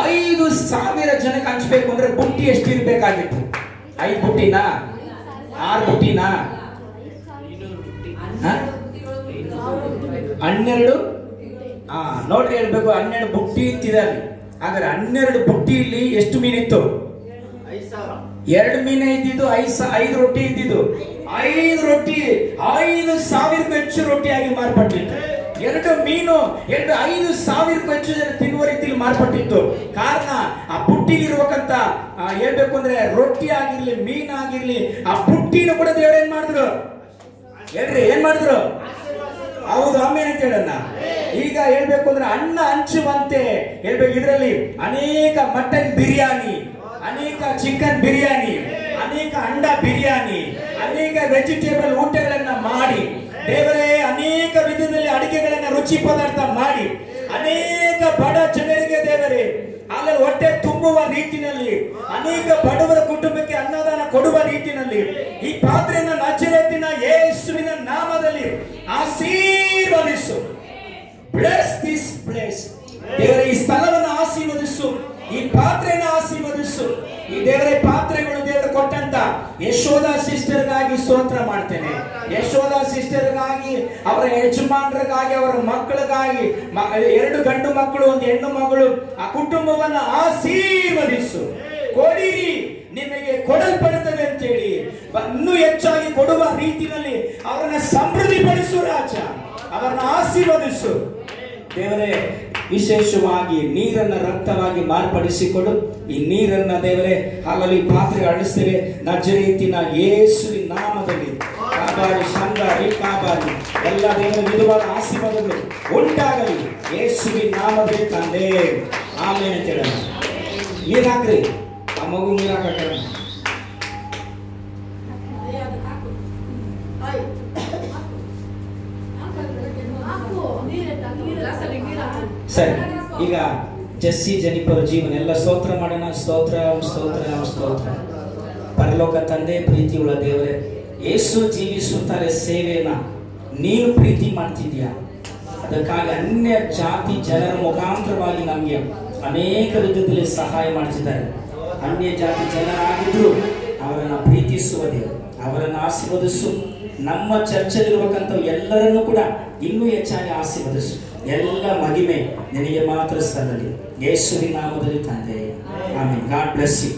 5,000 ಜನಕ್ಕೆ ಹಂಚ್ಬೇಕು ಅಂದ್ರೆ ಬುಟ್ಟಿ ಎಷ್ಟು ಇರ್ಬೇಕಾಗಿತ್ತು? 5 ಬುಟ್ಟಿನ 6 ಬುಟ್ಟಿನ 12 ನೋಡ್ರಿ ಹೇಳ್ಬೇಕು 12 ಬುಟ್ಟಿ ಇತ್ತಿದಲ್ಲಿ. ಹಾಗಾದ್ರೆ 12 ಬುಟ್ಟಿಯಲ್ಲಿ ಎಷ್ಟು ಮೀನಿತ್ತು? 2 ಮೀನ ಇದ್ದಿದ್ದು, 5 ರೊಟ್ಟಿ ಇದ್ದಿದ್ದು. 5 ರೊಟ್ಟಿ 5,000 ಹೆಚ್ಚು ರೊಟ್ಟಿಯಾಗಿ ಮಾರ್ಪಟ್ಟಿತ್ತು. 2 ಮೀನು 5,000 ಹೆಚ್ಚು ಜನ ತಿನ್ನುವ ರೀತಿಯಲ್ಲಿ ಮಾರ್ಪಟ್ಟಿತ್ತು. ಕಾರಣ ಆ ಬುಟ್ಟಿಲಿರುವಕ್ಕಂತ ಹೇಳ್ಬೇಕು ಅಂದ್ರೆ ರೊಟ್ಟಿ ಆಗಿರ್ಲಿ, ಮೀನಾಗಿರ್ಲಿ, ಆ ಬುಟ್ಟಿನೂ ಕೂಡ ದೇವರು ಏನ್ ಮಾಡಿದ್ರು ಹೇಳ್ರಿ? ಏನ್ ಮಾಡಿದ್ರು? ಹೌದು, ಆಮೇಲೆ ಅಂತ ಹೇಳಣ್ಣ. ಈಗ ಹೇಳ್ಬೇಕು ಅಂದ್ರೆ ಅನ್ನ ಹಂಚುವಂತೆ ಹೇಳ್ಬೇಕು. ಇದರಲ್ಲಿ ಅನೇಕ ಮಟನ್ ಬಿರಿಯಾನಿ, ಅನೇಕ ಚಿಕನ್ ಬಿರಿಯಾನಿ, ಅನೇಕ ಅಂಡ ಬಿರಿಯಾನಿ, ಅನೇಕ ವೆಜಿಟೇಬಲ್ ಊಟಗಳನ್ನ ಮಾಡಿ ದೇವರೇ ಅನೇಕ ವಿಧದಲ್ಲಿ ಅಡಿಗೆಗಳನ್ನ ರುಚಿ ಪದಾರ್ಥ ಮಾಡಿ ಅನೇಕ ಬಡ ಜನರಿಗೆ ದೇವರೇ ಅಲ್ಲಿ ಹೊಟ್ಟೆ ತುಂಬುವ ರೀತಿಯಲ್ಲಿ, ಅನೇಕ ಬಡವರ ಕುಟುಂಬಕ್ಕೆ ಅನ್ನದಾನ ಕೊಡುವ ರೀತಿಯಲ್ಲಿ ಈ ಪಾತ್ರೆಯನ್ನು ನಜರೇತಿನ ಯೇಸುವಿನ ನಾಮದಲ್ಲಿ ಆಶೀರ್ವದಿಸು. Bless this place. ದೇವರೇ ಈ ಸ್ಥಳವನ್ನು ಆಶೀರ್ವದಿಸು, ಈ ಪಾತ್ರೆಯನ್ನು ಆಶೀರ್ವದಿಸು. ಈ ದೇವರೇ ಪಾತ್ರೆಗಳು ದೇವರು ಕೊಟ್ಟಂತ ಯಶೋಧ ಸಿಸ್ಟರ್ಗಾಗಿ ಸ್ತೋತ್ರ ಮಾಡ್ತೇನೆ. ಯಶೋಧ ಸಿಸ್ಟರ್ಗಾಗಿ, ಅವರ ಯಜಮಾನರಿಗಾಗಿ, ಅವರ ಮಕ್ಕಳಿಗಾಗಿ, 2 ಗಂಡು ಮಕ್ಕಳು 1 ಹೆಣ್ಣು ಮಗಳು, ಆ ಕುಟುಂಬವನ್ನು ಆಶೀರ್ವದಿಸು. ಕೊಡಿರಿ, ನಿಮಗೆ ಕೊಡಲ್ಪಡುತ್ತದೆ ಅಂತೇಳಿ ಇನ್ನೂ ಹೆಚ್ಚಾಗಿ ಕೊಡುವ ರೀತಿಯಲ್ಲಿ ಅವರನ್ನ ಸಮೃದ್ಧಿಪಡಿಸು ರಾಜ, ಅವರನ್ನ ಆಶೀರ್ವದಿಸು. ದೇವರೇ ವಿಶೇಷವಾಗಿ ನೀರನ್ನ ರಕ್ತವಾಗಿ ಮಾರ್ಪಡಿಸಿಕೊಡು. ಈ ನೀರನ್ನ ದೇವರೇ ಹಾಲಲ್ಲಿ ಪಾತ್ರೆ ಅಳಿಸ್ತೇವೆ ನಜರೇತಿನ ಯೇಸುವಿನ ನಾಮದಲ್ಲಿ. ಕಾಬಾರಿ ಶಂಗಾರಿ ಕಾಬಾರಿ ಎಲ್ಲ ದೇವರ ವಿಧವಾದ ಆಶೀರ್ವಾದಗಳು ಉಂಟಾಗಲಿ ಯೇಸುವಿನ ನಾಮದಲ್ಲಿ ತಂದೆ. ಆಮೇಲೆ ಅಂತ ಹೇಳೋಣ. ನೀರ್ ಹಾಕ್ರಿ, ಆ ಮಗು ನೀರ್ ಹಾಕ. ಸರಿ, ಈಗ ಜಸ್ಸಿ ಜನಿಪರ ಜೀವನ ಎಲ್ಲ ಸ್ತೋತ್ರ ಮಾಡೋಣ. ಸ್ತೋತ್ರ ಸ್ತೋತ್ರ ಸ್ತೋತ್ರ. ಪರಲೋಕ ತಂದೆ, ಪ್ರೀತಿಯುಳ್ಳ ದೇವರೇ, ಯೇಸು ಜೀವಿಸುತ್ತಾರೆ ಸೇವೆಯನ್ನ ನೀನು ಪ್ರೀತಿ ಮಾಡ್ತಿದ್ಯಾ. ಅದಕ್ಕಾಗಿ ಅನ್ಯ ಜಾತಿ ಜನರ ಮುಖಾಂತರವಾಗಿ ನಮಗೆ ಅನೇಕ ವಿಧದಲ್ಲಿ ಸಹಾಯ ಮಾಡ್ತಿದ್ದಾರೆ. ಅನ್ಯ ಜಾತಿ ಜನರಾಗಿದ್ರು ಅವರನ್ನು ಪ್ರೀತಿಸುವ ದೇವರು, ಅವರನ್ನು ಆಶೀರ್ವದಿಸು. ನಮ್ಮ ಚರ್ಚಲ್ಲಿರುವಕ್ಕಂಥ ಎಲ್ಲರನ್ನೂ ಕೂಡ ಇನ್ನೂ ಹೆಚ್ಚಾಗಿ ಆಶೀರ್ವದಿಸು. ಎಲ್ಲ ಮಹಿಮೆ ನಿನಗೆ ಮಾತ್ರ ಸಲ್ಲಲಿ ಯೇಸುವಿನ ನಾಮದಲ್ಲಿ ತಂದೆ. ಆಮೆನ್. God bless you.